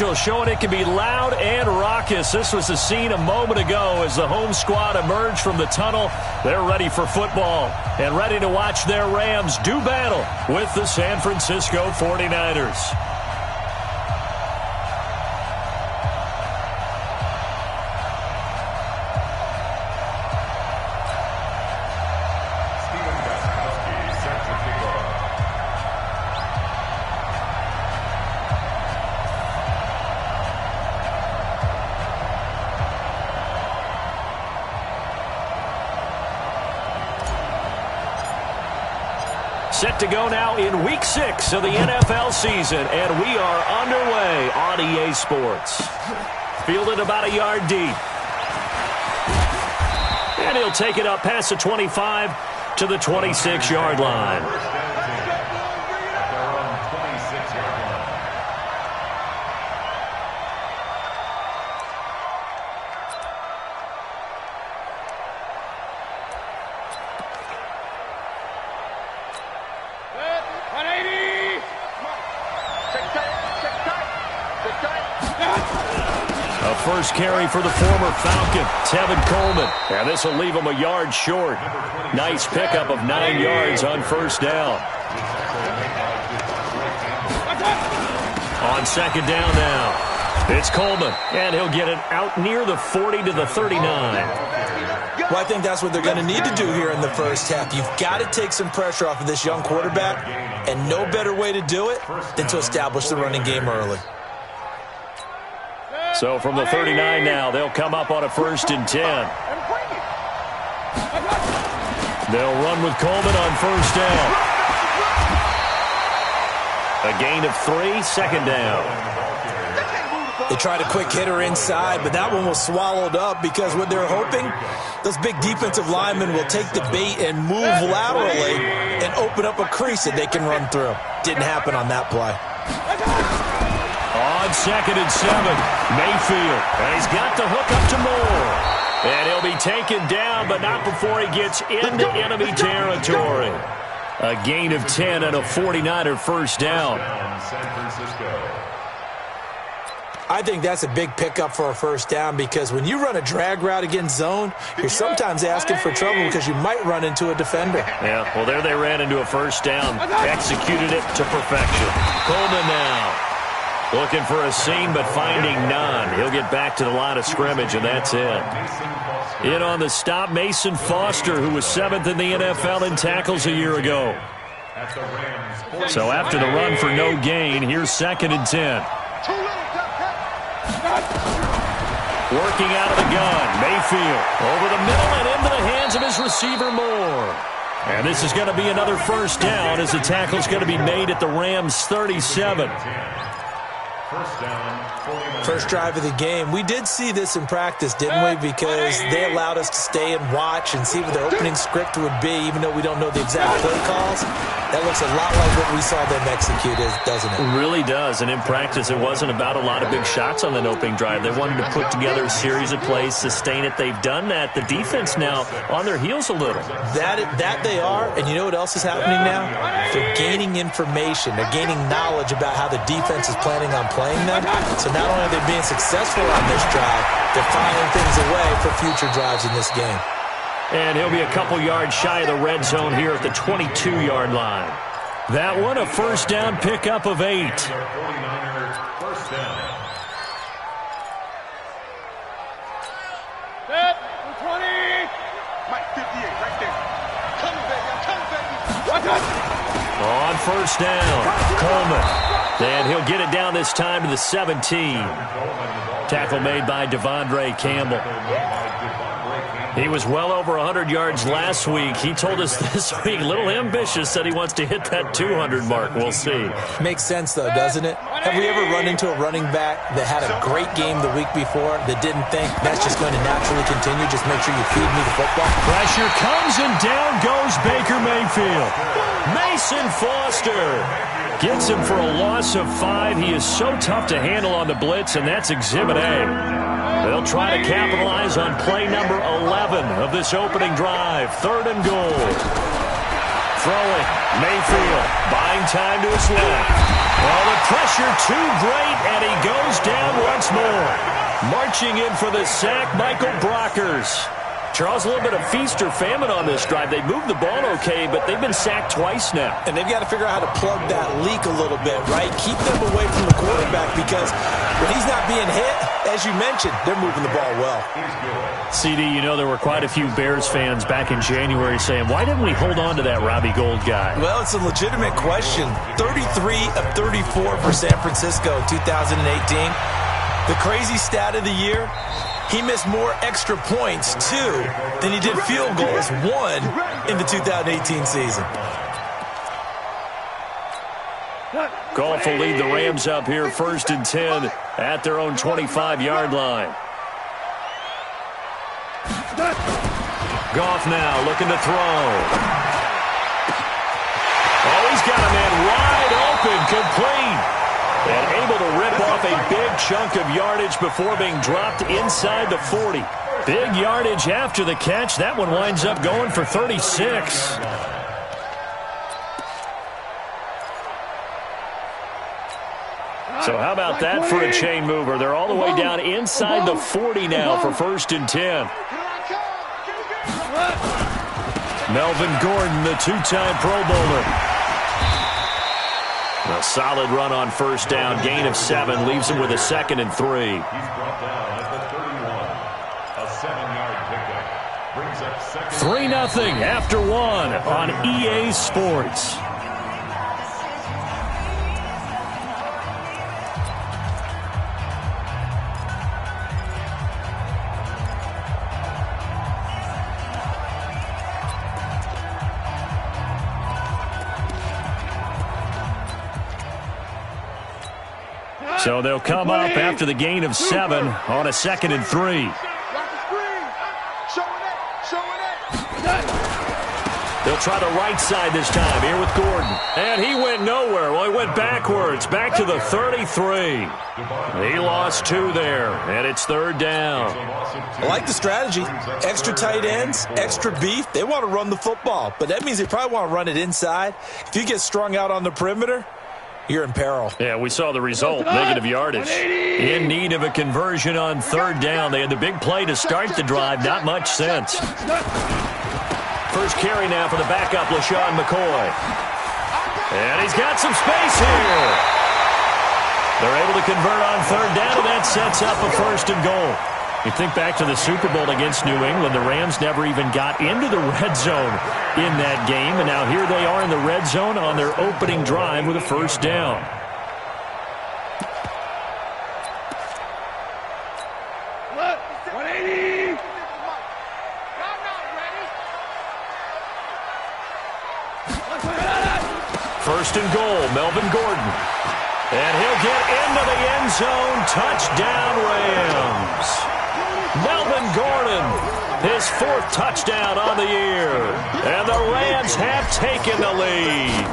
Angel showing it can be loud and raucous. This was the scene a moment ago as the home squad emerged from the tunnel. They're ready for football and ready to watch their Rams do battle with the San Francisco 49ers. Set to go now in Week 6 of the NFL season, and we are underway on EA Sports. Fielded about a yard deep. And he'll take it up past the 25 to the 26-yard line. First carry for the former Falcon, Tevin Coleman. And this will leave him a yard short. Nice pickup of 9 yards on first down. On second down now. It's Coleman, and he'll get it out near the 40 to the 39. Well, I think that's what they're going to need to do here in the first half. You've got to take some pressure off of this young quarterback, and no better way to do it than to establish the running game early. So from the 39 now, they'll come up on a 1st and 10. They'll run with Coleman on first down. A gain of 3, second down. They tried a quick hitter inside, but that one was swallowed up because what they're hoping, those big defensive linemen will take the bait and move laterally and open up a crease that they can run through. Didn't happen on that play. On 2nd and 7, Mayfield. And he's got the hook up to Moore. And he'll be taken down, but not before he gets into enemy territory. A gain of 10 and a 49er first down. I think that's a big pickup for a first down because when you run a drag route against zone, you're sometimes asking for trouble because you might run into a defender. Yeah, well, there they ran into a first down. Executed it to perfection. Coleman now. Looking for a seam, but finding none. He'll get back to the line of scrimmage, and that's it. In on the stop, Mason Foster, who was 7th in the NFL in tackles a year ago. So after the run for no gain, here's 2nd and 10. Working out of the gun, Mayfield over the middle and into the hands of his receiver Moore. And this is going to be another first down as the tackle's going to be made at the Rams' 37. First drive of the game. We did see this in practice, didn't we? Because they allowed us to stay and watch and see what their opening script would be, even though we don't know the exact play calls. That looks a lot like what we saw them execute, doesn't it? It really does. And in practice, it wasn't about a lot of big shots on that opening drive. They wanted to put together a series of plays, sustain it. They've done that. The defense now on their heels a little. That they are. And you know what else is happening now? They're gaining information. They're gaining knowledge about how the defense is planning on playing them. So not only are they being successful on this drive, they're filing things away for future drives in this game. And he'll be a couple yards shy of the red zone here at the 22-yard line. That one, a first down pickup of 8. On first down, Coleman. And he'll get it down this time to the 17. Tackle made by Devondre Campbell. He was well over 100 yards last week. He told us this week, a little ambitious, said he wants to hit that 200 mark. We'll see. Makes sense, though, doesn't it? Have we ever run into a running back that had a great game the week before that didn't think that's just going to naturally continue? Just make sure you feed me the football. Pressure comes, and down goes Baker Mayfield. Mason Foster gets him for a loss of 5. He is so tough to handle on the blitz, and that's Exhibit A. They'll try to capitalize on play number 11 of this opening drive. 3rd and goal. Throwing. Mayfield buying time to his left. Well, the pressure too great, and he goes down once more. Marching in for the sack, Michael Brockers. Charles, a little bit of feast or famine on this drive. They moved the ball okay, but they've been sacked twice now. And they've got to figure out how to plug that leak a little bit, right? Keep them away from the quarterback because when he's not being hit, as you mentioned, they're moving the ball well. CD, you know there were quite a few Bears fans back in January saying, why didn't we hold on to that Robbie Gould guy? Well, it's a legitimate question. 33 of 34 for San Francisco in 2018. The crazy stat of the year, he missed more extra points, 2, than he did field goals, 1, in the 2018 season. Goff will lead the Rams up here 1st and 10 at their own 25-yard line. Goff now looking to throw. Oh, he's got a man wide open, complete. And able to rip off a big chunk of yardage before being dropped inside the 40. Big yardage after the catch. That one winds up going for 36. So how about that for a chain mover? They're all the way down inside the 40 now for 1st and 10. Melvin Gordon, the 2-time Pro Bowler. A solid run on 1st down. Gain of 7 leaves him with a 2nd and 3. He's brought down at the 31. A 7-yard pickup brings up 2nd. 3-0 after 1 on EA Sports. So they'll come up after the gain of 7 on a 2nd and 3. They'll try the right side this time here with Gordon. And he went nowhere. Well, he went backwards, back to the 33. He lost 2 there, and it's 3rd down. I like the strategy. Extra tight ends, extra beef. They want to run the football, but that means they probably want to run it inside. If you get strung out on the perimeter, you're in peril. Yeah, we saw the result, negative yardage. In need of a conversion on 3rd down. They had the big play to start the drive, not much sense. First carry now for the backup, LaShawn McCoy. And he's got some space here. They're able to convert on 3rd down, and that sets up a 1st and goal. You think back to the Super Bowl against New England, the Rams never even got into the red zone in that game, and now here they are in the red zone on their opening drive with a 1st down. First and goal, Melvin Gordon. And he'll get into the end zone. Touchdown, Rams. Melvin Gordon, his 4th touchdown on the year. And the Rams have taken the lead.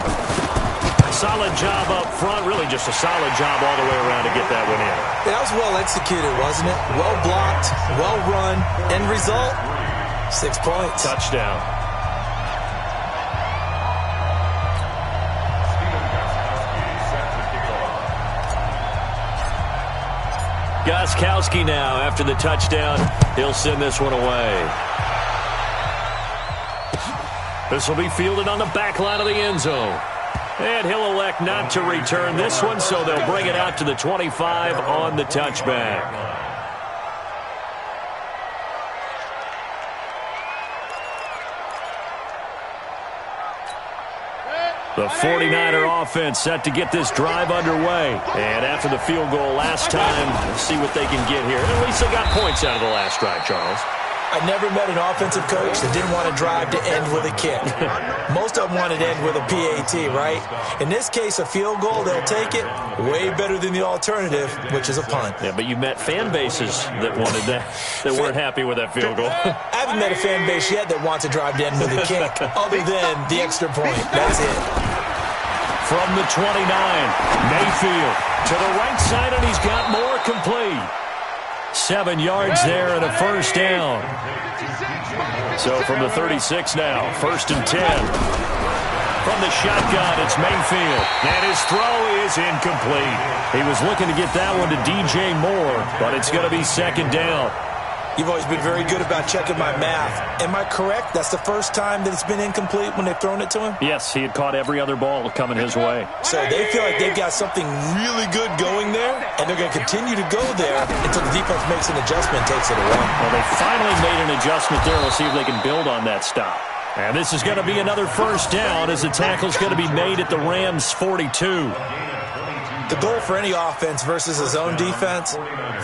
Solid job up front. Really just a solid job all the way around to get that one in. That was well executed, wasn't it? Well blocked, well run. End result, 6 points. Touchdown. Gostkowski now after the touchdown. He'll send this one away. This will be fielded on the back line of the end zone. And he'll elect not to return this one, so they'll bring it out to the 25 on the touchback. The 49er offense set to get this drive underway. And after the field goal last time, let's see what they can get here. At least they got points out of the last drive, Charles. I never met an offensive coach that didn't want to drive to end with a kick. Most of them wanted to end with a PAT, right? In this case, a field goal, they'll take it. Way better than the alternative, which is a punt. Yeah, but you met fan bases that wanted that, that weren't happy with that field goal. I haven't met a fan base yet that wants to drive to end with a kick, other than the extra point. That's it. From the 29, Mayfield to the right side, and he's got more complete. 7 yards there and a 1st down. So from the 36 now, 1st and 10. from the shotgun. It's Mayfield. And his throw is incomplete. He was looking to get that one to DJ Moore, but it's going to be second down. You've always been very good about checking my math. Am I correct? That's the first time that it's been incomplete when they've thrown it to him? Yes, he had caught every other ball coming his way. So they feel like they've got something really good going there, and they're going to continue to go there until the defense makes an adjustment and takes it away. Well, they finally made an adjustment there. We'll see if they can build on that stop. And this is going to be another first down as the tackle's going to be made at the Rams' 42. The goal for any offense versus his own defense,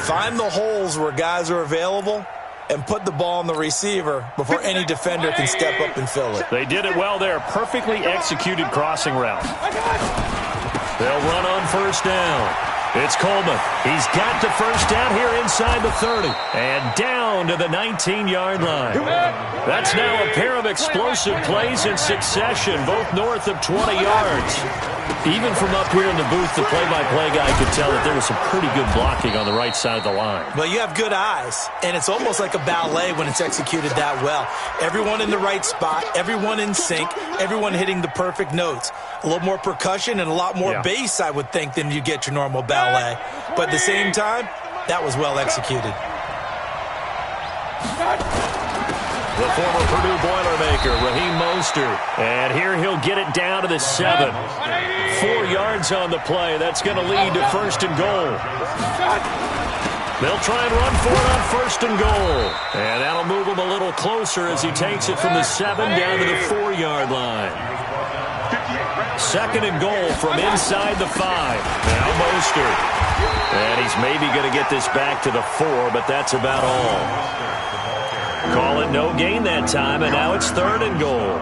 find the holes where guys are available and put the ball on the receiver before any defender can step up and fill it. They did it well there. Perfectly executed crossing route. They'll run on first down. It's Coleman. He's got the first down here inside the 30. And down to the 19-yard line. That's now a pair of explosive plays in succession, both north of 20 yards. Even from up here in the booth, the play-by-play guy could tell that there was some pretty good blocking on the right side of the line. Well, you have good eyes, and it's almost like a ballet when it's executed that well. Everyone in the right spot, everyone in sync, everyone hitting the perfect notes. A little more percussion and a lot more bass, I would think, than you get your normal ballet. But at the same time, that was well executed. The former Purdue Boilermaker, Raheem Mostert. And here he'll get it down to the 7. 4 yards on the play. That's going to lead to first and goal. They'll try and run for it on first and goal. And that'll move him a little closer as he takes it from the 7 down to the 4-yard line. Second and goal from inside the 5. Now Mostert. And he's maybe going to get this back to the 4, but that's about all. Call it no gain that time, and now it's third and goal.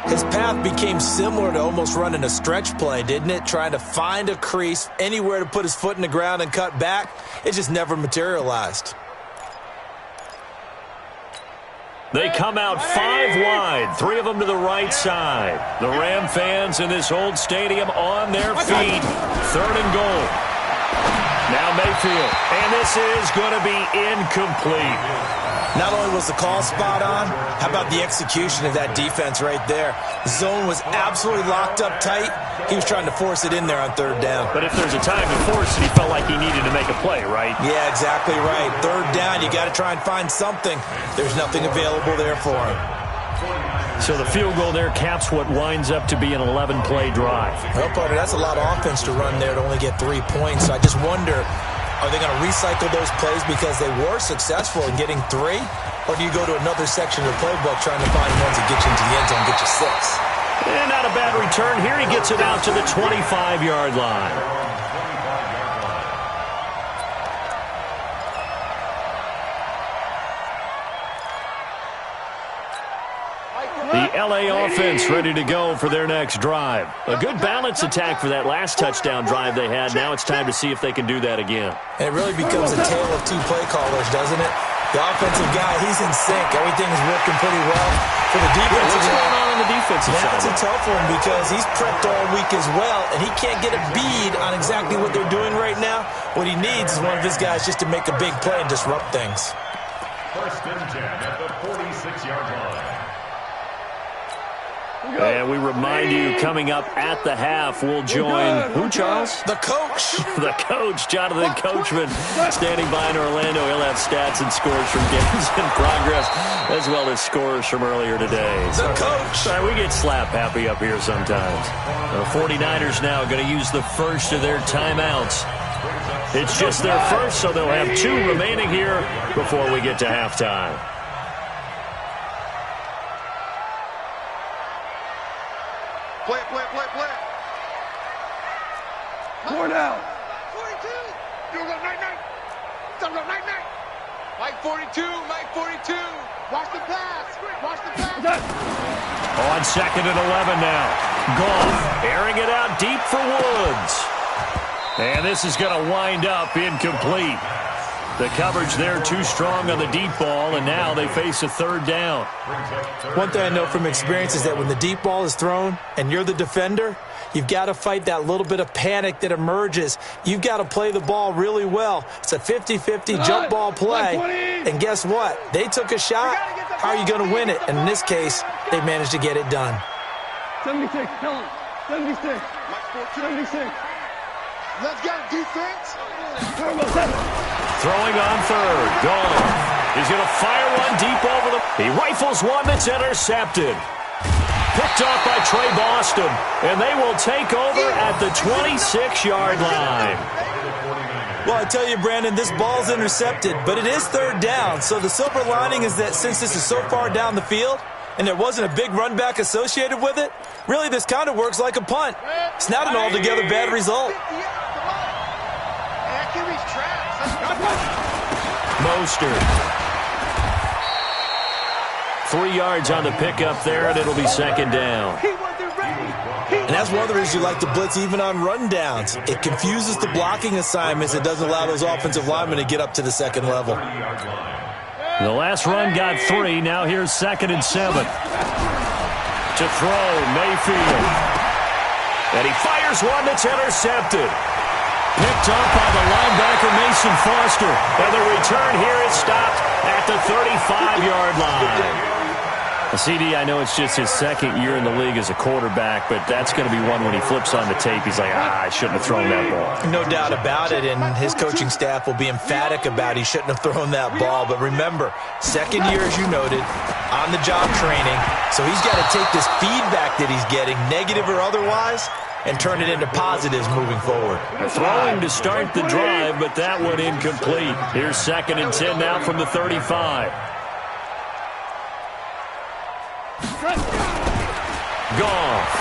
His path became similar to almost running a stretch play, didn't it? Trying to find a crease, anywhere to put his foot in the ground and cut back. It just never materialized. They come out 5 wide, 3 of them to the right side. The Ram fans in this old stadium on their feet. Third and goal. Now Mayfield, and this is going to be incomplete. Not only was the call spot on, how about the execution of that defense right there? The zone was absolutely locked up tight. He was trying to force it in there on third down. But if there's a time to force it, he felt like he needed to make a play, right? Yeah, exactly right. Third down, you got to try and find something. There's nothing available there for him. So the field goal there caps what winds up to be an 11-play drive. Well, partner, that's a lot of offense to run there to only get 3 points. So I just wonder, are they going to recycle those plays because they were successful in getting 3? Or do you go to another section of the playbook trying to find ones that get you into the end zone and get you 6? And not a bad return. Here he gets it out to the 25-yard line. The L.A. offense ready to go for their next drive. A good balance attack for that last touchdown drive they had. Now it's time to see if they can do that again. And it really becomes a tale of 2 play callers, doesn't it? The offensive guy, he's in sync. Everything is working pretty well. For the defensive what's going on the defensive side? That's a tough one because he's prepped all week as well, and he can't get a bead on exactly what they're doing right now. What he needs is one of his guys just to make a big play and disrupt things. First and 10 at the 46-yard line. And we remind you, coming up at the half, we'll join, who, Charles? The coach. The coach, Jonathan Coachman, standing by in Orlando. He'll have stats and scores from games in progress, as well as scores from earlier today. The coach. Sorry, we get slap happy up here sometimes. The 49ers now going to use the first of their timeouts. It's just their first, so they'll have 2 remaining here before we get to halftime. Play. 4 down. 42. You go night. Mike 42. Watch the pass. On second and 11 now. Goff airing it out deep for Woods. And this is going to wind up incomplete. The coverage there too strong on the deep ball, and now they face a third down. One thing I know from experience is that when the deep ball is thrown and you're the defender, you've got to fight that little bit of panic that emerges. You've got to play the ball really well. It's a 50-50 jump ball play. And guess what? They took a shot. How are you going to win it? And in this case, they managed to get it done. 76, tell him. 76. 76. Let's go, defense. Throwing on third. Gone. He's going to fire one deep over the... He rifles one that's intercepted. Picked off by Trey Boston. And they will take over at the 26-yard line. Well, I tell you, Brandon, this ball's intercepted, but it is third down. So the silver lining is that since this is so far down the field and there wasn't a big run back associated with it, really this kind of works like a punt. It's not an altogether bad result. Mostert. 3 yards on the pickup there, and it'll be second down. And that's one of the reasons you like to blitz even on rundowns. It confuses the blocking assignments. It doesn't allow those offensive linemen to get up to the second level. The last run got 3. Now here's 2nd and 7. To throw, Mayfield. And he fires one that's intercepted. Picked up by the linebacker, Mason Foster. And the return here is stopped at the 35-yard line. CD, I know it's just his second year in the league as a quarterback, but that's going to be one when he flips on the tape. He's like, I shouldn't have thrown that ball. No doubt about it, and his coaching staff will be emphatic about he shouldn't have thrown that ball. But remember, second year, as you noted, on-the-job training, so he's got to take this feedback that he's getting, negative or otherwise, and turn it into positives moving forward. Throwing to start the drive, but that one incomplete. Here's 2nd and 10 now from the 35. Goff.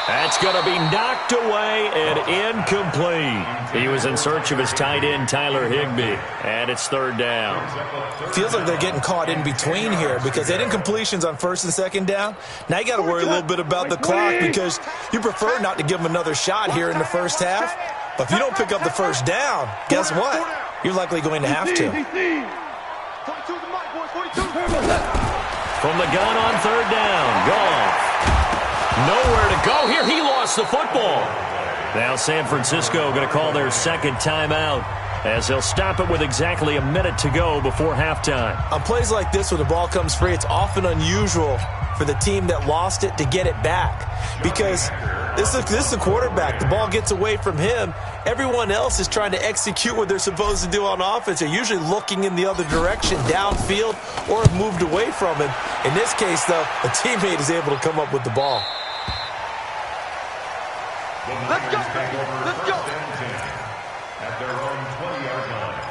That's going to be knocked away and incomplete. He was in search of his tight end, Tyler Higbee, and it's third down. Feels like they're getting caught in between here because they had incompletions on 1st and 2nd down. Now you got to worry a little bit about the clock because you prefer not to give them another shot here in the first half. But if you don't pick up the first down, guess what? You're likely going to have to. From the gun on third down, Goff. Nowhere to go here. He lost the football. Now San Francisco going to call their second timeout as they'll stop it with exactly a minute to go before halftime. On plays like this where the ball comes free, it's often unusual for the team that lost it to get it back because this is a quarterback. The ball gets away from him. Everyone else is trying to execute what they're supposed to do on offense. They're usually looking in the other direction, downfield, or have moved away from him. In this case, though, a teammate is able to come up with the ball. Let's go, baby. Let's go. At their own 20-yard line.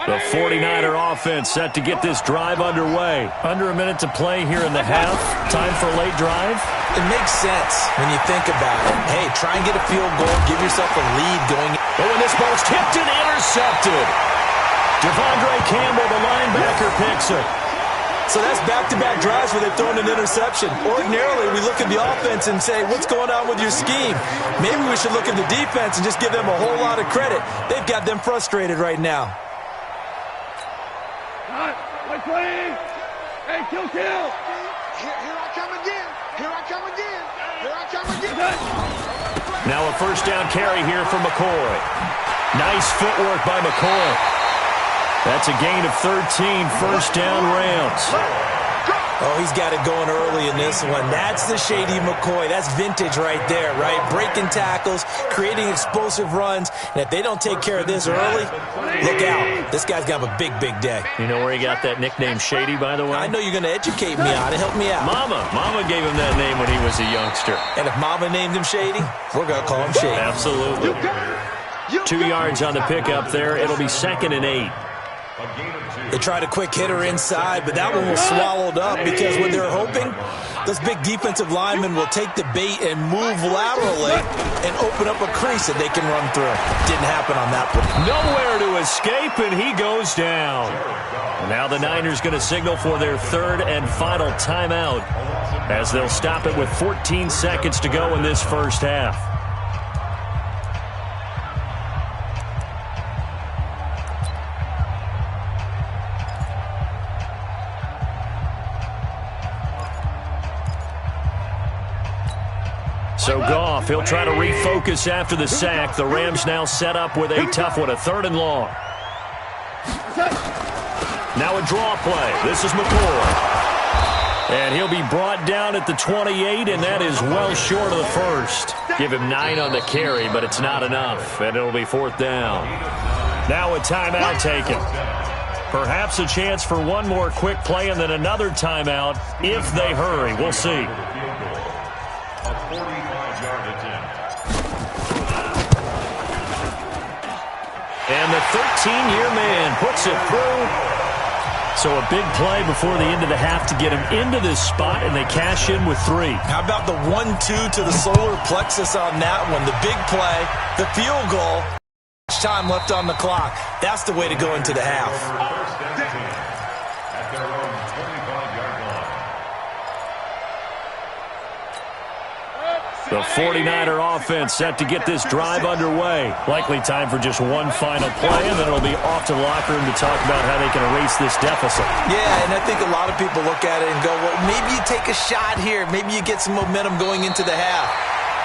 The 49er offense set to get this drive underway. Under a minute to play here in the half. Time for a late drive. It makes sense when you think about it. Hey, try and get a field goal. Give yourself a lead going. Oh, and this ball's tipped and intercepted. Devondre Campbell, the linebacker, picks it. So that's back-to-back drives where they've thrown an interception. Ordinarily, we look at the offense and say, what's going on with your scheme? Maybe we should look at the defense and just give them a whole lot of credit. They've got them frustrated right now. Hey, kill. Here I come again. Here I come again. Here I come again. Now a first down carry here for McCoy. Nice footwork by McCoy. That's a gain of 13, first down Rams. Oh, he's got it going early in this one. That's the shady McCoy. That's vintage right there, right? Breaking tackles, creating explosive runs. And if they don't take care of this early, look out. This guy's going to have a big, big day. You know where he got that nickname Shady, by the way? I know you're going to educate me on it. Help me out. Mama gave him that name when he was a youngster. And if Mama named him Shady, we're going to call him Shady. Absolutely. 2 yards on the pickup there. It'll be 2nd and 8. They tried a quick hitter inside, but that one was swallowed up because what they're hoping, those big defensive linemen will take the bait and move laterally and open up a crease that they can run through. Didn't happen on that one. Nowhere to escape, and he goes down. Now the Niners going to signal for their third and final timeout as they'll stop it with 14 seconds to go in this first half. So Goff, he'll try to refocus after the sack. The Rams now set up with a tough one, a 3rd and long. Now a draw play. This is McCoy. And he'll be brought down at the 28, and that is well short of the first. Give him 9 on the carry, but it's not enough, and it'll be 4th down. Now a timeout taken. Perhaps a chance for one more quick play and then another timeout if they hurry. We'll see. And the 13-year man puts it through. So a big play before the end of the half to get him into this spot, and they cash in with 3. How about the 1-2 to the solar plexus on that one? The big play, the field goal. Time left on the clock. That's the way to go into the half. At their own 25-yard line. The 49er offense set to get this drive underway. Likely time for just one final play, and then it'll be off to the locker room to talk about how they can erase this deficit. Yeah, and I think a lot of people look at it and go, well, maybe you take a shot here. Maybe you get some momentum going into the half.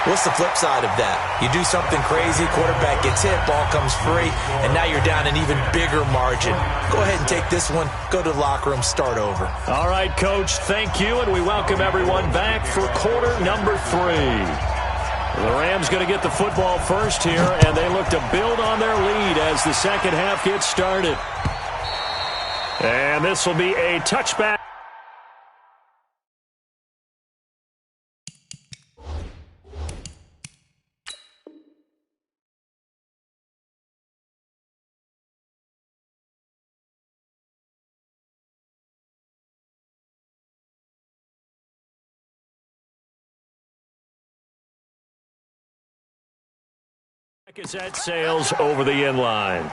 What's the flip side of that? You do something crazy, quarterback gets hit, ball comes free, and now you're down an even bigger margin. Go ahead and take this one, go to the locker room, start over. All right, Coach, thank you, and we welcome everyone back for quarter number 3. The Rams going to get the football first here, and they look to build on their lead as the second half gets started. And this will be a touchback. Is that sails over the end line.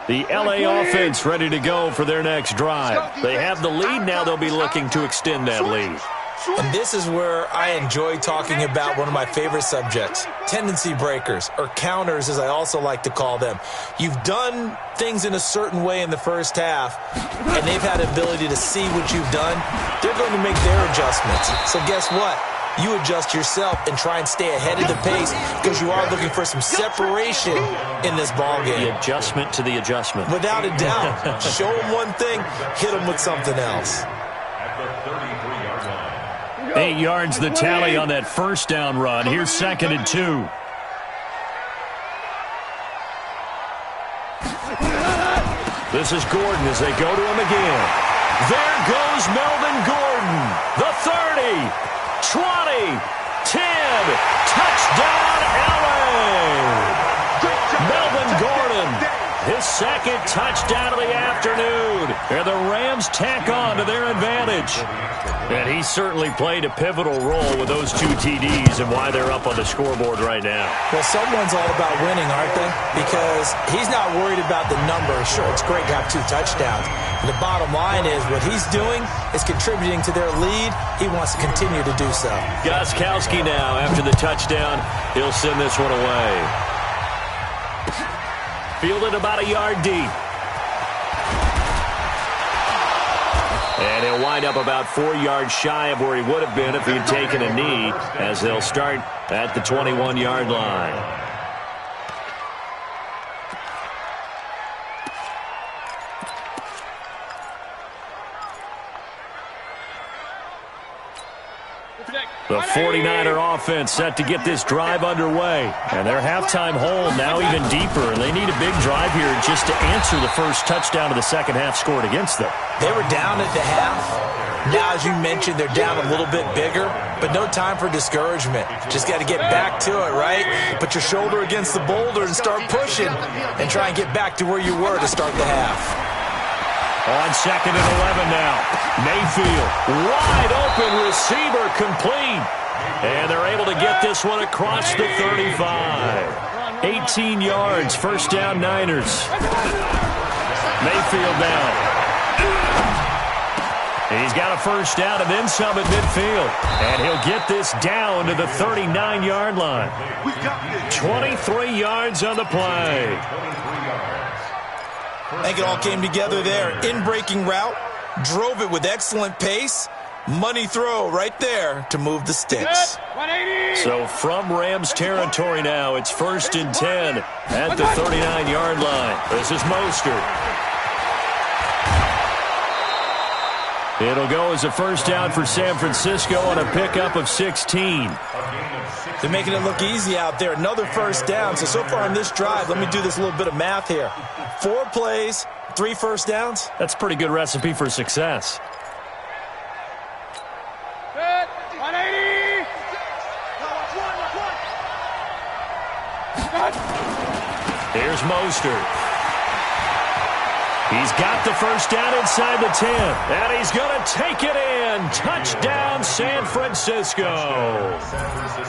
The LA offense ready to go for their next drive. They have the lead now. They'll be looking to extend that lead. And this is where I enjoy talking about one of my favorite subjects, tendency breakers, or counters as I also like to call them. You've done things in a certain way in the first half, and they've had the ability to see what you've done. They're going to make their adjustments. So guess what? You adjust yourself and try and stay ahead of the pace because you are looking for some separation in this ballgame. The adjustment to the adjustment. Without a doubt. Show them one thing, hit them with something else. 8 yards the tally on that first down run. Here's 2nd and 2. This is Gordon as they go to him again. There goes Melvin Gordon. The 30, 20, 10. Touchdown, LA. Melvin Gordon, his 2nd touchdown of the afternoon. And the Rams tack on to their advantage. And he certainly played a pivotal role with those 2 TDs and why they're up on the scoreboard right now. Well, someone's all about winning, aren't they? Because he's not worried about the number. Sure, it's great to have 2 touchdowns. And the bottom line is what he's doing is contributing to their lead. He wants to continue to do so. Gostkowski now, after the touchdown, he'll send this one away. Fielded about a yard deep. And he'll wind up about 4 yards shy of where he would have been if he'd taken a knee, as they'll start at the 21-yard line. The 49er offense set to get this drive underway. And their halftime hole now even deeper. And they need a big drive here just to answer the first touchdown of the second half scored against them. They were down at the half. Now, as you mentioned, they're down a little bit bigger. But no time for discouragement. Just got to get back to it, right? Put your shoulder against the boulder and start pushing. And try and get back to where you were to start the half. On 2nd and 11 now. Mayfield, wide open receiver, complete. And they're able to get this one across the 35. 18 yards, first down Niners. Mayfield down. He's got a first down and then some at midfield. And he'll get this down to the 39-yard line. 23 yards on the play. I think it all came together there. In-breaking route, drove it with excellent pace. Money throw right there to move the sticks. So from Rams territory now, it's 1st and 10 at the 39-yard line. This is Mostert. It'll go as a first down for San Francisco on a pickup of 16. They're making it look easy out there. Another first down. So far in this drive, let me do this little bit of math here. 4 plays, 3 first downs. That's a pretty good recipe for success. 180. Here's Mostert. He's got the first down inside the 10. And he's going to take it in. Touchdown, San Francisco.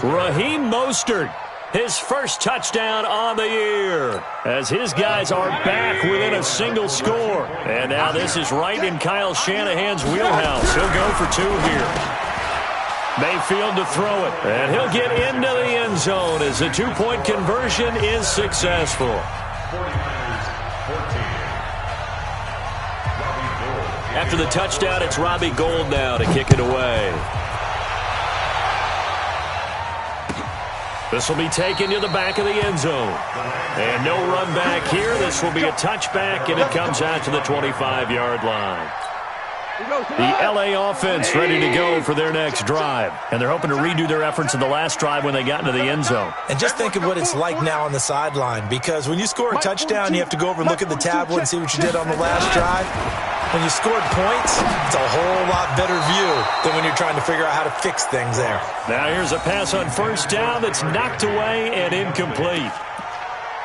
Raheem Mostert, his first touchdown on the year, as his guys are back within a single score. And now this is right in Kyle Shanahan's wheelhouse. He'll go for 2 here. Mayfield to throw it. And he'll get into the end zone as the 2-point conversion is successful. After the touchdown, it's Robbie Gould now to kick it away. This will be taken to the back of the end zone. And no run back here. This will be a touchback, and it comes out to the 25-yard line. The L.A. offense ready to go for their next drive. And they're hoping to redo their efforts in the last drive when they got into the end zone. And just think of what it's like now on the sideline, because when you score a touchdown, you have to go over and look at the tablet and see what you did on the last drive. When you scored points, it's a whole lot better view than when you're trying to figure out how to fix things there. Now here's a pass on first down that's knocked away and incomplete.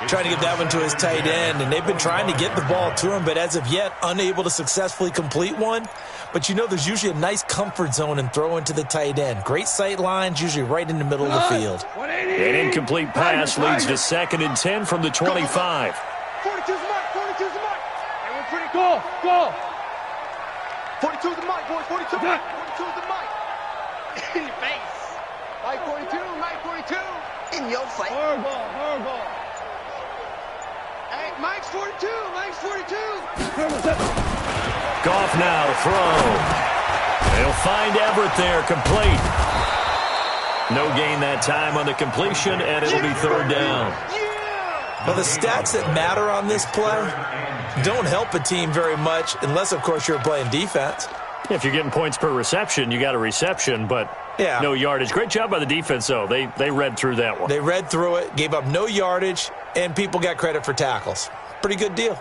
Trying to get that one to his tight end, and they've been trying to get the ball to him, but as of yet, unable to successfully complete one. But you know there's usually a nice comfort zone in throwing to the tight end. Great sight lines, usually right in the middle of the field. An incomplete pass leads to 2nd and 10 from the 25. 42's the mark, 42's the mark. Hey, we're pretty cool. Go. 42's the mark, boys, 42's the mark. 42's the mark. In your face. Mike 42, Mike 42. In your face. Horrible. Hey, Mike's 42, Mike's 42. Goff now to throw. They'll find Everett there, complete. No gain that time on the completion, and it'll be 3rd down. Well, the stats that matter on this play don't help a team very much unless, of course, you're playing defense. If you're getting points per reception, you got a reception, but no yardage. Great job by the defense, though. They read through that one. They read through it, gave up no yardage, and people got credit for tackles. Pretty good deal.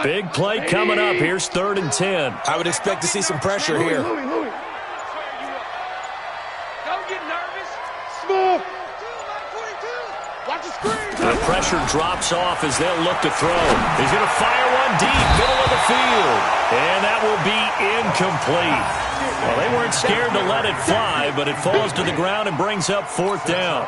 Big play coming up. Here's 3rd and 10. I would expect to see some pressure here. Don't get nervous. Smooth. Watch the screen. The pressure drops off as they'll look to throw. He's going to fire one deep, middle of the field. And that will be incomplete. Well, they weren't scared to let it fly, but it falls to the ground and brings up 4th down.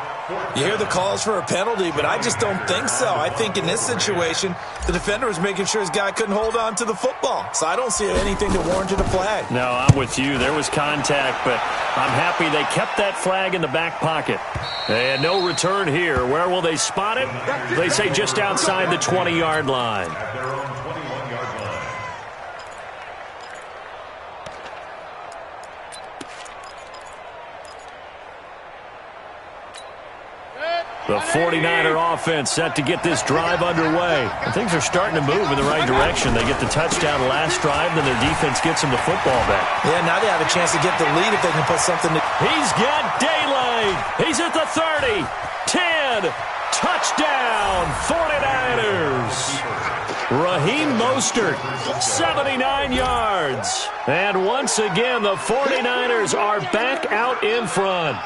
You hear the calls for a penalty, but I just don't think so. I think in this situation, the defender was making sure his guy couldn't hold on to the football. So I don't see anything that warranted a flag. No, I'm with you. There was contact, but I'm happy they kept that flag in the back pocket. And no return here. Where will they spot it? They say just outside the 20-yard line. The 49er offense set to get this drive underway. And things are starting to move in the right direction. They get the touchdown last drive, then their defense gets them the football back. Yeah, now they have a chance to get the lead if they can put something to... He's got daylight. He's at the 30. 10. Touchdown, 49ers. Raheem Mostert, 79 yards. And once again, the 49ers are back out in front.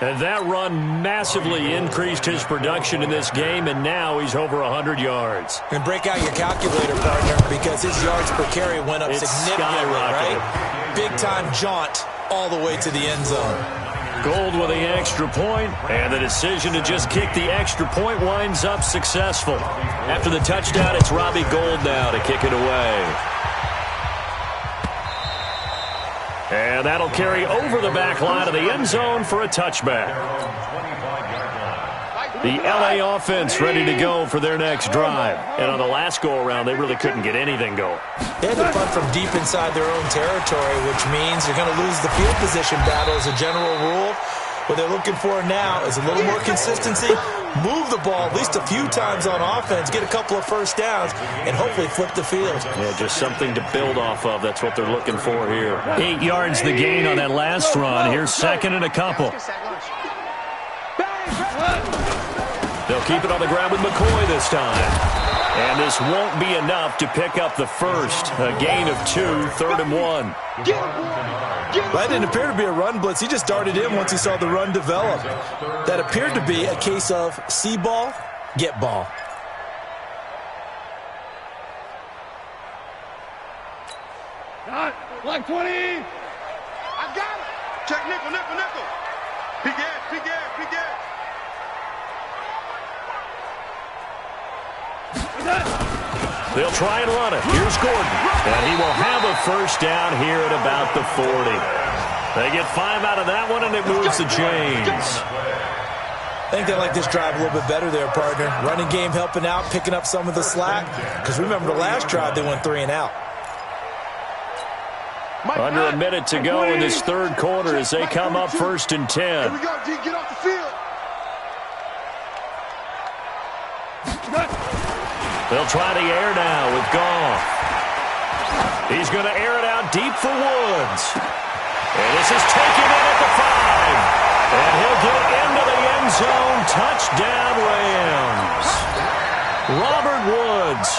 And that run massively increased his production in this game, and now he's over 100 yards. And break out your calculator, partner, because his yards per carry went up significantly, right? Big-time jaunt all the way to the end zone. Gold with the extra point, and the decision to just kick the extra point winds up successful. After the touchdown, it's Robbie Gould now to kick it away. And that'll carry over the back line of the end zone for a touchback. The LA offense ready to go for their next drive. And on the last go-around, they really couldn't get anything going. They had to punt from deep inside their own territory, which means you're going to lose the field position battle as a general rule. What they're looking for now is a little more consistency, move the ball at least a few times on offense, get a couple of first downs, and hopefully flip the field. Yeah, just something to build off of. That's what they're looking for here. 8 yards the gain on that last run. Here's second and a couple. They'll keep it on the ground with McCoy this time. And this won't be enough to pick up the first. A gain of 2, 3rd and 1. That didn't appear to be a run blitz. He just darted in once he saw the run develop. That appeared to be a case of see ball, get ball. Like 20. I got it. Check nickel, nickel, nickel. Big ass, big ass, big ass. They'll try and run it. Here's Gordon. And he will have a first down here at about the 40. They get 5 out of that one, and it moves the chains. I think they like this drive a little bit better there, partner. Running game helping out, picking up some of the slack. Because remember the last drive, they went 3 and out. Under a minute to go in this third quarter as they come up 1st and 10. Here we go, D. Get off the field. They'll try the air now with Goff. He's going to air it out deep for Woods. And this is taken in at the 5. And he'll get it into the end zone. Touchdown, Rams. Robert Woods,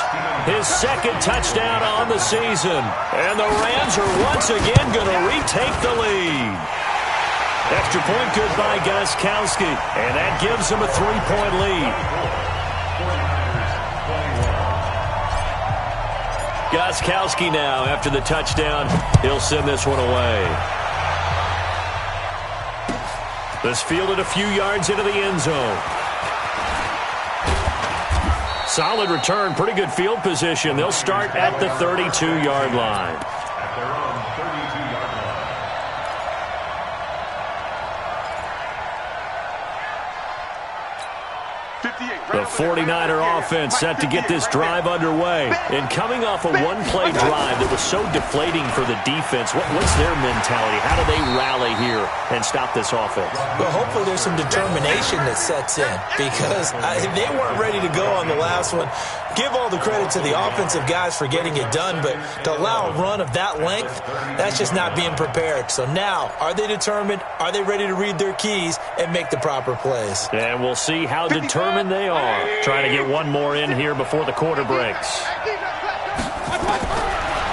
his second touchdown on the season. And the Rams are once again going to retake the lead. Extra point good by Gostkowski. And that gives them a 3-point lead. Gostkowski now, after the touchdown, he'll send this one away. This fielded a few yards into the end zone. Solid return, pretty good field position. They'll start at the 32-yard line. The 49er offense set to get this drive underway. And coming off a one-play drive that was so deflating for the defense, what's their mentality? How do they rally here and stop this offense? Well, hopefully there's some determination that sets in because they weren't ready to go on the last one. Give all the credit to the offensive guys for getting it done, but to allow a run of that length, that's just not being prepared. So now, are they determined? Are they ready to read their keys and make the proper plays? And we'll see how determined they are. Trying to get one more in here before the quarter breaks.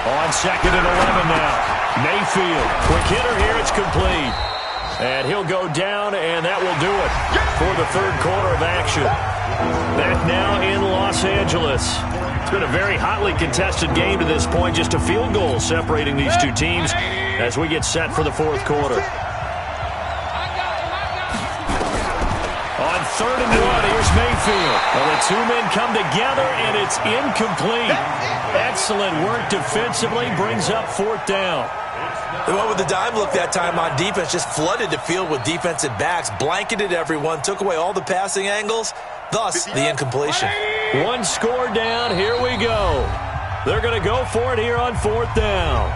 On 2nd and 11 now. Mayfield, quick hitter here, it's complete. And he'll go down, and that will do it for the third quarter of action. Back now in Los Angeles. It's been a very hotly contested game to this point. Just a field goal separating these two teams as we get set for the fourth quarter. On 3rd and 1, here's Mayfield. Well, the two men come together, and it's incomplete. Excellent work defensively, brings up 4th down. The one with the dime look that time on defense just flooded the field with defensive backs, blanketed everyone, took away all the passing angles, thus the incompletion. One score down, here we go. They're going to go for it here on 4th down.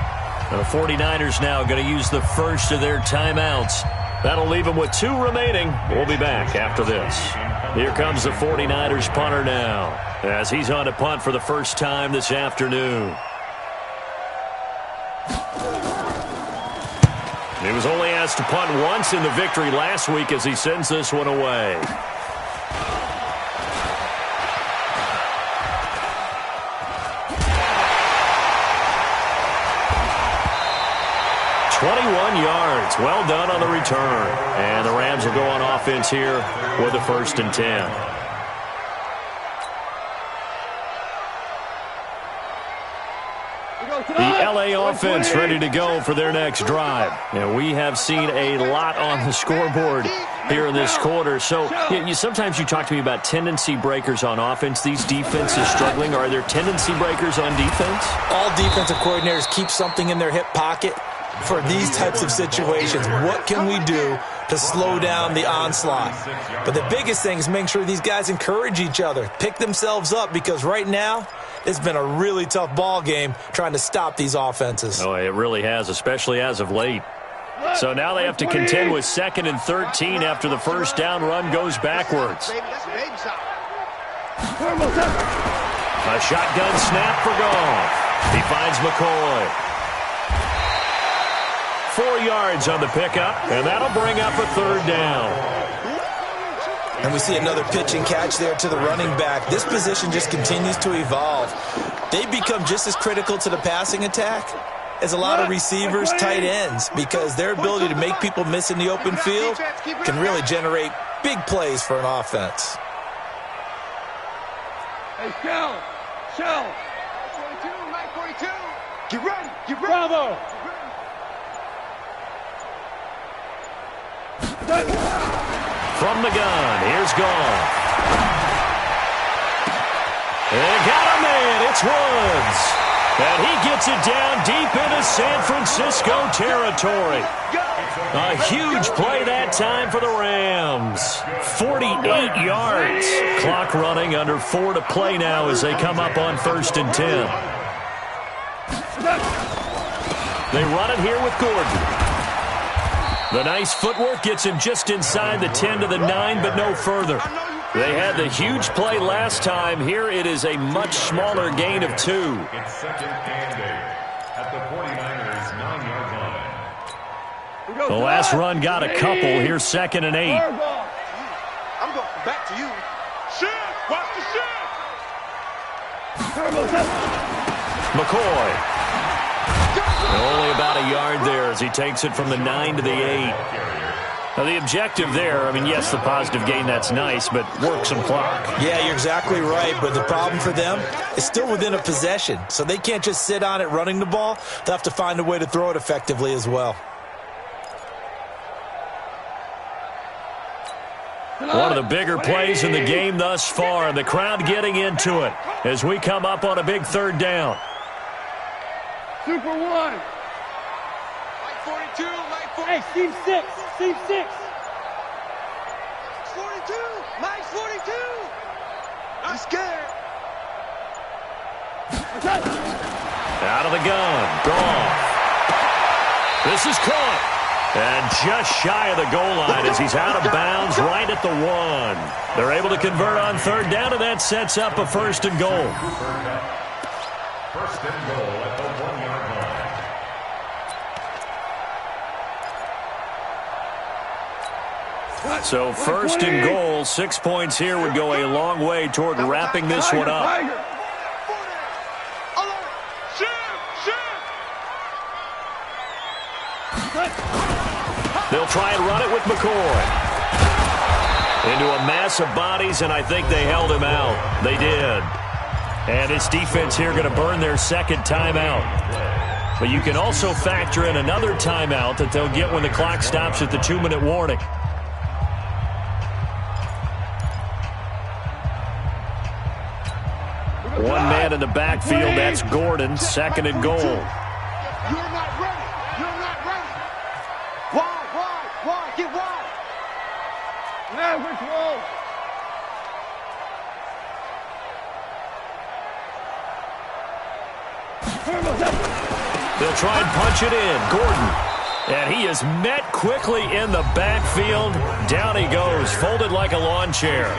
The 49ers now going to use the first of their timeouts. That'll leave them with 2 remaining. We'll be back after this. Here comes the 49ers punter now as he's on to punt for the first time this afternoon. He was only asked to punt once in the victory last week as he sends this one away. Yards. Well done on the return. And the Rams will go on offense here with a 1st and 10. The LA offense ready to go for their next drive. And we have seen a lot on the scoreboard here in this quarter. So sometimes you talk to me about tendency breakers on offense. These defenses struggling. Are there tendency breakers on defense? All defensive coordinators keep something in their hip pocket for these types of situations. What can we do to slow down the onslaught? But the biggest thing is make sure these guys encourage each other, pick themselves up, because right now it's been a really tough ball game trying to stop these offenses. Oh, it really has, especially as of late. So now they have to contend with 2nd and 13 after the first down run goes backwards. A shotgun snap for Goff. He finds McCoy. 4 yards on the pickup, and that'll bring up a 3rd down. And we see another pitch and catch there to the running back. This position just continues to evolve. They become just as critical to the passing attack as a lot of receivers, tight ends, because their ability to make people miss in the open field can really generate big plays for an offense. Hey, Shell! 42. Get ready. Bravo! From the gun, here's Goff. They got a man, it's Woods. And he gets it down deep into San Francisco territory. A huge play that time for the Rams. 48 yards. Clock running, under 4 to play now as they come up on 1st and 10. They run it here with Gordon. The nice footwork gets him just inside the 10 to the 9, but no further. They had the huge play last time. Here it is a much smaller gain of 2. It's 2nd and 8 at the 49ers' 9-yard line. The last run got a couple. Here's 2nd and 8. I'm going back to you. Shift! Watch the shift! McCoy. Only about a yard there as he takes it from the 9 to the 8. Now, the objective there, yes, the positive gain, that's nice, but work some clock. Yeah, you're exactly right, but the problem for them is still within a possession, so they can't just sit on it running the ball. They'll have to find a way to throw it effectively as well. One of the bigger plays in the game thus far, and the crowd getting into it as we come up on a big 3rd down. Super 1. Mike 42, Mike 42. Hey, Steve 6. 42, Mike 42. I'm scared. Out of the gun, Goff. This is caught. And just shy of the goal line as he's out of bounds right at the 1. They're able to convert on 3rd down, and that sets up a 1st and goal. 1st and goal at the 1-yard line. So 1st and goal, 6 points here would go a long way toward wrapping this one up. They'll try and run it with McCoy. Into a mass of bodies, and I think they held him out. They did. And this defense here going to burn their 2nd timeout. But you can also factor in another timeout that they'll get when the clock stops at the 2-minute warning. One man in the backfield, that's Gordon, 2nd and goal. You're not ready. You're not ready. Wide. Get wide. Yeah, which wall? They'll try and punch it in. Gordon. And he is met quickly in the backfield. Down he goes, folded like a lawn chair.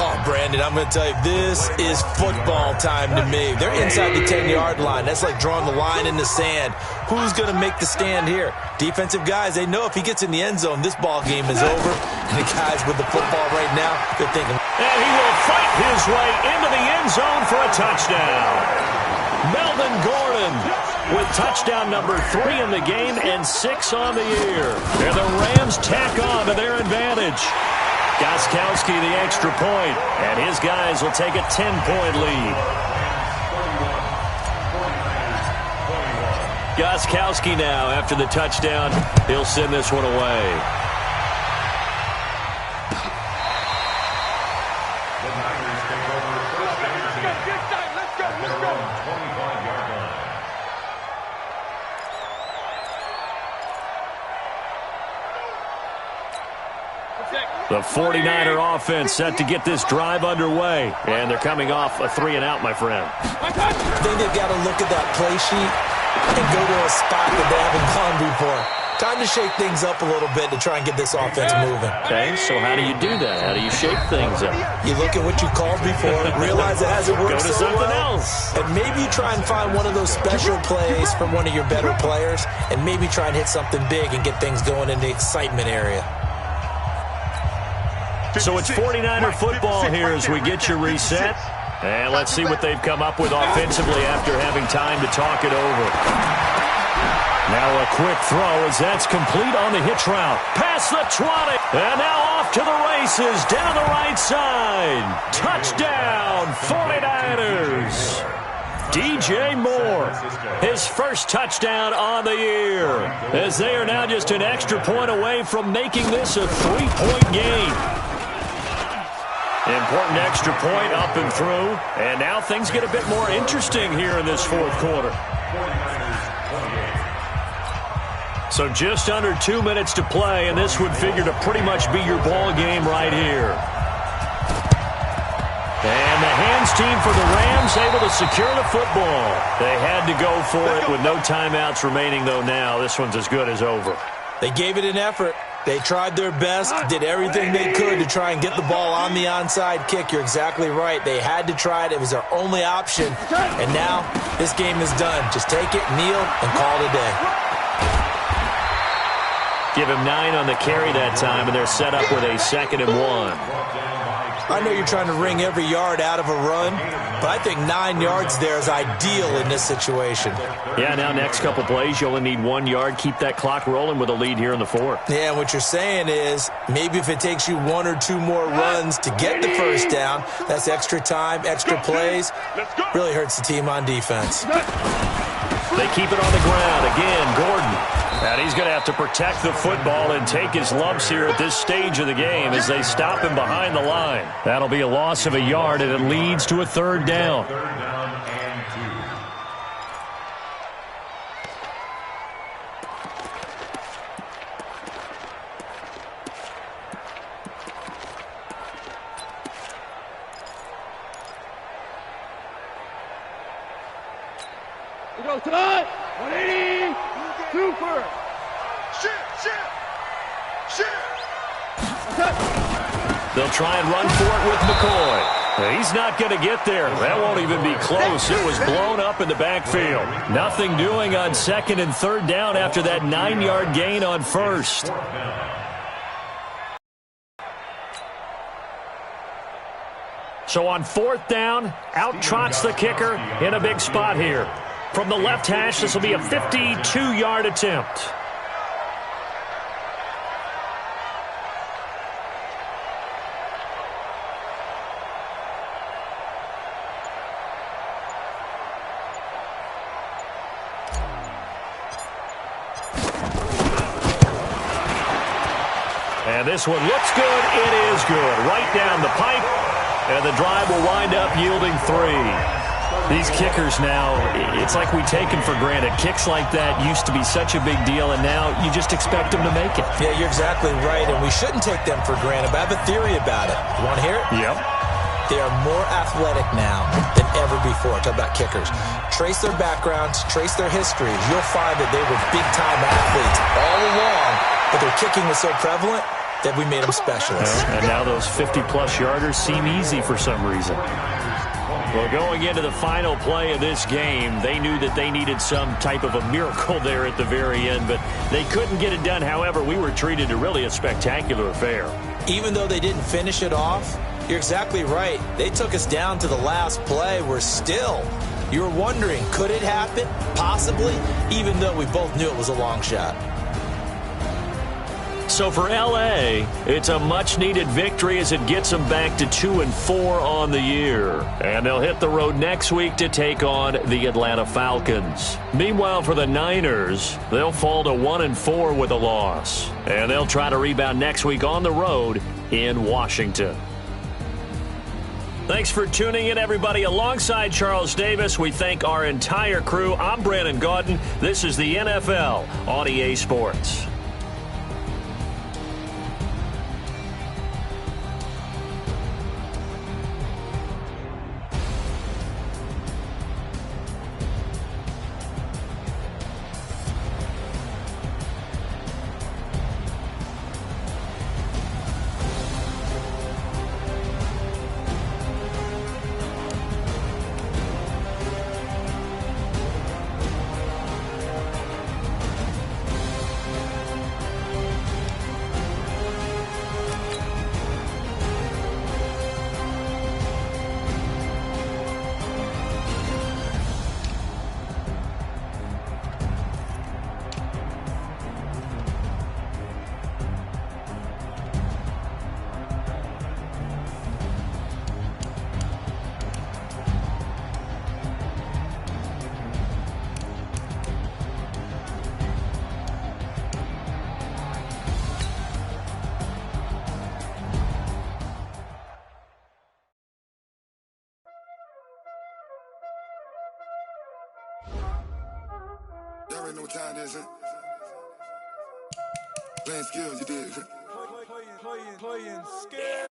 Oh, Brandon, I'm going to tell you, this is football time to me. They're inside the 10-yard line. That's like drawing the line in the sand. Who's going to make the stand here? Defensive guys, they know if he gets in the end zone, this ball game is over. And the guys with the football right now, they're thinking. And he will fight his way into the end zone for a touchdown. Melvin Gordon with touchdown number 3 in the game and 6 on the year. And the Rams tack on to their advantage. Gostkowski the extra point, and his guys will take a 10-point lead. Gostkowski now after the touchdown. He'll send this one away. The 49er offense set to get this drive underway. And they're coming off a 3-and-out, my friend. I think they've got to look at that play sheet and go to a spot that they haven't gone before. Time to shake things up a little bit to try and get this offense moving. Okay, so how do you do that? How do you shake things up? You look at what you called before, realize it hasn't worked Go to so something well, else. and maybe you try and find one of those special plays from one of your better players, and maybe try and hit something big and get things going in the excitement area. So it's 49er football here as we get you reset. And let's see what they've come up with offensively after having time to talk it over. Now a quick throw as that's complete on the hitch route. Past the 20. And now off to the races down the right side. Touchdown, 49ers. DJ Moore, his first touchdown on the year. As they are now just an extra point away from making this a 3-point game. Important extra point up and through. And now things get a bit more interesting here in this fourth quarter. So just under 2 minutes to play, and this would figure to pretty much be your ball game right here. And the hands team for the Rams able to secure the football. They had to go for it with no timeouts remaining, though now. This one's as good as over. They gave it an effort. They tried their best, did everything they could to try and get the ball on the onside kick. You're exactly right. They had to try it. It was their only option. And now this game is done. Just take it, kneel, and call it a day. Give him 9 on the carry that time, and they're set up with a 2nd and 1. I know you're trying to wring every yard out of a run, but I think 9 yards there is ideal in this situation. Yeah, now next couple plays, you only need 1 yard. Keep that clock rolling with a lead here in the fourth. Yeah, and what you're saying is maybe if it takes you 1 or 2 more runs to get the first down, that's extra time, extra plays. Really hurts the team on defense. They keep it on the ground. Again, Gordon. And he's going to have to protect the football and take his lumps here at this stage of the game as they stop him behind the line. That'll be a loss of a yard, and it leads to a 3rd down. We go tonight. 180. Super. They'll try and run for it with McCoy. He's not going to get there. That won't even be close. It was blown up in the backfield. Nothing doing on 2nd and 3rd down after that 9-yard gain on 1st. So on 4th down, out trots the kicker in a big spot here. From the left hash, this will be a 52-yard attempt. And this one looks good. It is good. Right down the pipe. And the drive will wind up yielding 3. These kickers now, it's like we take them for granted. Kicks like that used to be such a big deal, and now you just expect them to make it. Yeah, you're exactly right, and we shouldn't take them for granted, but I have a theory about it. You want to hear it? Yep. They are more athletic now than ever before. Talk about kickers. Trace their backgrounds, trace their histories. You'll find that they were big-time athletes all along, but their kicking was so prevalent that we made them specialists. And now those 50-plus yarders seem easy for some reason. Well, going into the final play of this game, they knew that they needed some type of a miracle there at the very end, but they couldn't get it done. However, we were treated to really a spectacular affair. Even though they didn't finish it off, you're exactly right. They took us down to the last play. We're still, you were wondering, could it happen? Possibly, even though we both knew it was a long shot. So for L.A., it's a much-needed victory as it gets them back to 2-4 on the year. And they'll hit the road next week to take on the Atlanta Falcons. Meanwhile, for the Niners, they'll fall to 1-4 with a loss. And they'll try to rebound next week on the road in Washington. Thanks for tuning in, everybody. Alongside Charles Davis, we thank our entire crew. I'm Brandon Gaudin. This is the NFL on EA Sports. Y'all already know what time it is, huh? Playing skills, you did. Playing skills.